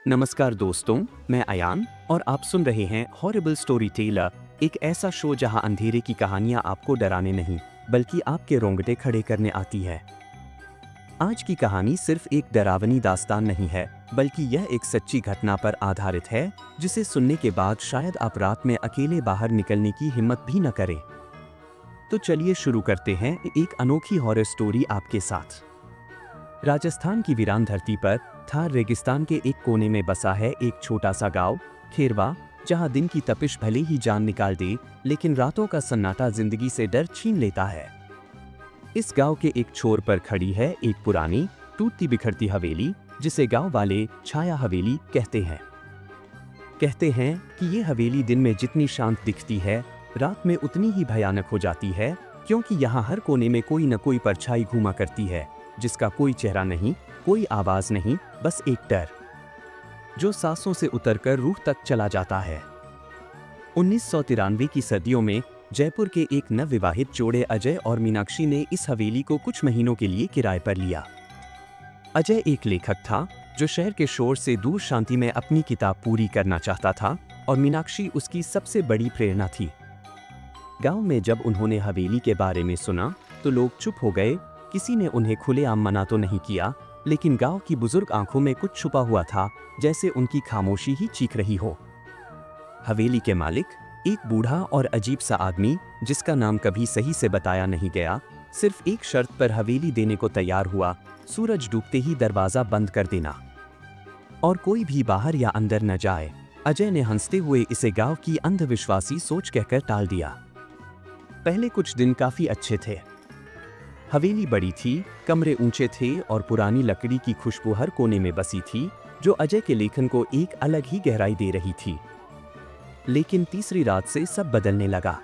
नमस्कार दोस्तों, मैं अयान और आप सुन रहे हैं हॉरिबल स्टोरी टेलर, एक ऐसा शो जहां अंधेरे की कहानियां आपको डराने नहीं बल्कि आपके रोंगटे खड़े करने आती है। आज की कहानी सिर्फ एक डरावनी दास्तान नहीं है, बल्कि यह एक सच्ची घटना पर आधारित है जिसे सुनने के बाद शायद आप रात में अकेले बाहर निकलने की हिम्मत भी न करें। तो चलिए शुरू करते हैं एक अनोखी हॉरर स्टोरी आपके साथ। राजस्थान की वीरान धरती पर थार रेगिस्तान के एक कोने में बसा है एक छोटा सा गांव, खेरवा, जहां दिन की तपिश भले ही जान निकाल दे, लेकिन रातों का सन्नाटा जिंदगी से डर छीन लेता है। इस गांव के एक छोर पर खड़ी है एक पुरानी, टूटती बिखरती हवेली, जिसे गांव वाले छाया हवेली कहते हैं। कहते हैं कि ये हवेली दिन में जितनी शांत दिखती है, रात में उतनी ही भयानक हो जाती है, क्योंकि यहाँ हर कोने में कोई न कोई परछाई घूमा करती है, जिसका कोई चेहरा नहीं, कोई आवाज नहीं, बस एक डर जो सांसों से उतरकर रूह तक चला जाता है। 1993 की सर्दियों में जयपुर के एक नवविवाहित जोड़े अजय और मीनाक्षी ने इस हवेली को कुछ महीनों के लिए किराए पर लिया। अजय एक लेखक था जो शहर के शोर से दूर शांति में अपनी किताब पूरी करना चाहता था, और मीनाक्षी उसकी सबसे बड़ी प्रेरणा थी। गांव में जब उन्होंने हवेली के बारे में सुना तो लोग चुप हो गए। किसी ने उन्हें खुलेआम मना तो नहीं किया, लेकिन गांव की बुजुर्ग आंखों में कुछ छुपा हुआ था, जैसे उनकी खामोशी ही चीख रही हो। हवेली के मालिक, एक बूढ़ा और अजीब सा आदमी जिसका नाम कभी सही से बताया नहीं गया, सिर्फ एक शर्त पर हवेली देने को तैयार हुआ: सूरज डूबते ही दरवाजा बंद कर देना और कोई भी बाहर या अंदर न जाए। अजय ने हंसते हुए इसे गांव की अंधविश्वासी सोच कहकर टाल दिया। पहले कुछ दिन काफी अच्छे थे। हवेली बड़ी थी, कमरे ऊंचे थे और पुरानी लकड़ी की खुशबू हर कोने में बसी थी, जो अजय के लेखन को एक अलग ही गहराई दे रही थी। लेकिन तीसरी रात से सब बदलने लगा।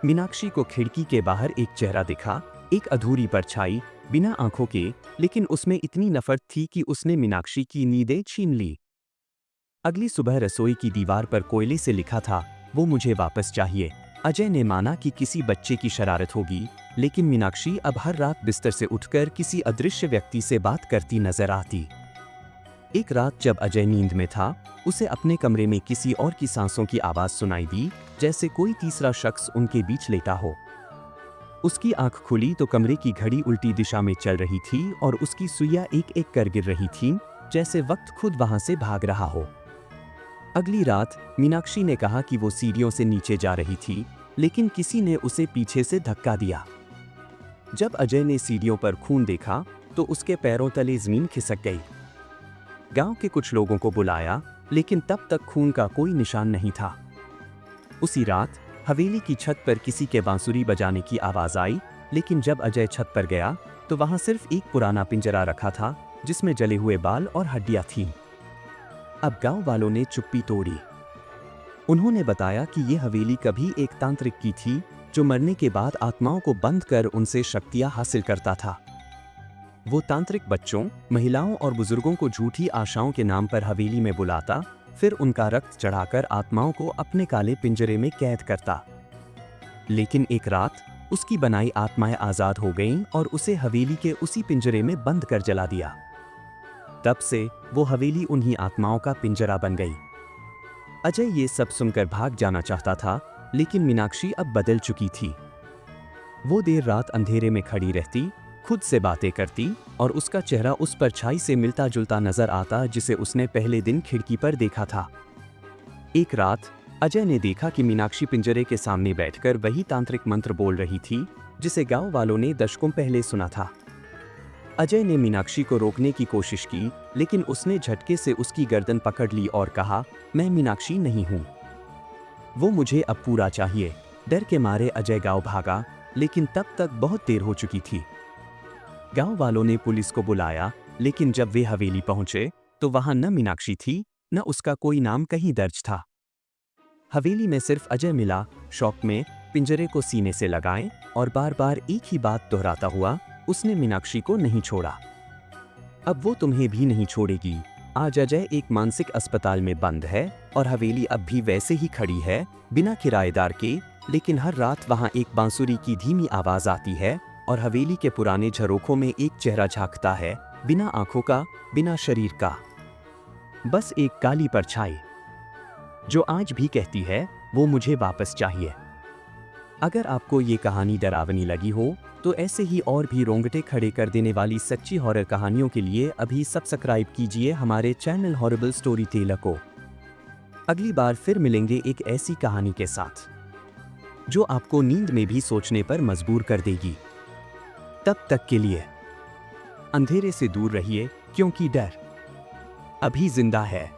मीनाक्षी को खिड़की के बाहर एक चेहरा दिखा, एक अधूरी परछाई, बिना आंखों के, लेकिन उसमें इतनी नफरत थी कि उसने मीनाक्षी की नींदें छीन ली। अगली सुबह रसोई की दीवार पर कोयले से लिखा था, वो मुझे वापस चाहिए। अजय ने माना कि किसी बच्चे की शरारत होगी, लेकिन मीनाक्षी अब हर रात बिस्तर से उठकर किसी अदृश्य व्यक्ति से बात करती नजर आती। एक रात जब अजय नींद में था, उसे अपने कमरे में किसी और की सांसों की आवाज सुनाई दी, जैसे कोई तीसरा शख्स उनके बीच लेटा हो। उसकी आंख खुली तो कमरे की घड़ी उल्टी दिशा में चल रही थी और उसकी सुइयां एक एक कर गिर रही थीं, जैसे वक्त खुद वहां से भाग रहा हो। अगली रात मीनाक्षी ने कहा कि वो सीढ़ियों से नीचे जा रही थी, लेकिन किसी ने उसे पीछे से धक्का दिया। जब अजय ने सीढ़ियों पर खून देखा तो उसके पैरों तले जमीन खिसक गई। गांव के कुछ लोगों को बुलाया, लेकिन तब तक खून का कोई निशान नहीं था। उसी रात हवेली की छत पर किसी के बांसुरी बजाने की आवाज आई, लेकिन जब अजय छत पर गया तो वहां सिर्फ एक पुराना पिंजरा रखा था, जिसमें जले हुए बाल और हड्डियां थीं। अब गांव वालों ने चुप्पी तोड़ी। उन्होंने बताया कि ये हवेली कभी एक तांत्रिक की थी, जो मरने के बाद आत्माओं को बंद कर उनसे शक्तियां हासिल करता था। वो तांत्रिक बच्चों, महिलाओं और बुजुर्गों को झूठी आशाओं के नाम पर हवेली में बुलाता, फिर उनका रक्त चढ़ाकर आत्माओं को अपने काले पिंजरे में कैद करता। लेकिन एक रात उसकी बनाई आत्माएं आजाद हो गईं और उसे हवेली के उसी पिंजरे में बंद कर जला दिया। तब से वो हवेली उन्हीं आत्माओं का पिंजरा बन गई। अजय ये सब सुनकर भाग जाना चाहता था, लेकिन मीनाक्षी अब बदल चुकी थी। वो देर रात अंधेरे में खड़ी रहती, खुद से बातें करती, और उसका चेहरा उस परछाई से मिलता जुलता नजर आता जिसे उसने पहले दिन खिड़की पर देखा था। एक रात अजय ने देखा कि मीनाक्षी पिंजरे के सामने बैठकर वही तांत्रिक मंत्र बोल रही थी, जिसे गांव वालों ने दशकों पहले सुना था। अजय ने मीनाक्षी को रोकने की कोशिश की, लेकिन उसने झटके से उसकी गर्दन पकड़ ली और कहा, मैं मीनाक्षी नहीं हूं। वो मुझे अब पूरा चाहिए। डर के मारे अजय गांव भागा, लेकिन तब तक बहुत देर हो चुकी थी। गांव वालों ने पुलिस को बुलाया, लेकिन जब वे हवेली पहुंचे तो वहां न मीनाक्षी थी, न उसका कोई नाम कहीं दर्ज था। हवेली में सिर्फ अजय मिला, शौक में पिंजरे को सीने से लगाए और बार बार एक ही बात दोहराता हुआ, उसने मीनाक्षी को नहीं छोड़ा, अब वो तुम्हें भी नहीं छोड़ेगी। आज अजय एक मानसिक अस्पताल में बंद है और हवेली अब भी वैसे ही खड़ी है, बिना किराएदार के, लेकिन हर रात वहां एक बांसुरी की धीमी आवाज आती है और हवेली के पुराने झरोखों में एक चेहरा झांकता है, बिना आंखों का, बिना शरीर का। बस एक काली परछाई जो आज भी कहती है वो मुझे वापस चाहिए। अगर आपको ये कहानी डरावनी लगी हो तो ऐसे ही और भी रोंगटे खड़े कर देने वाली सच्ची हॉरर कहानियों के लिए अभी सब्सक्राइब कीजिए हमारे चैनल हॉरिबल स्टोरी टेलर को। अगली बार फिर मिलेंगे एक ऐसी कहानी के साथ जो आपको नींद में भी सोचने पर मजबूर कर देगी। तब तक के लिए अंधेरे से दूर रहिए, क्योंकि डर अभी जिंदा है।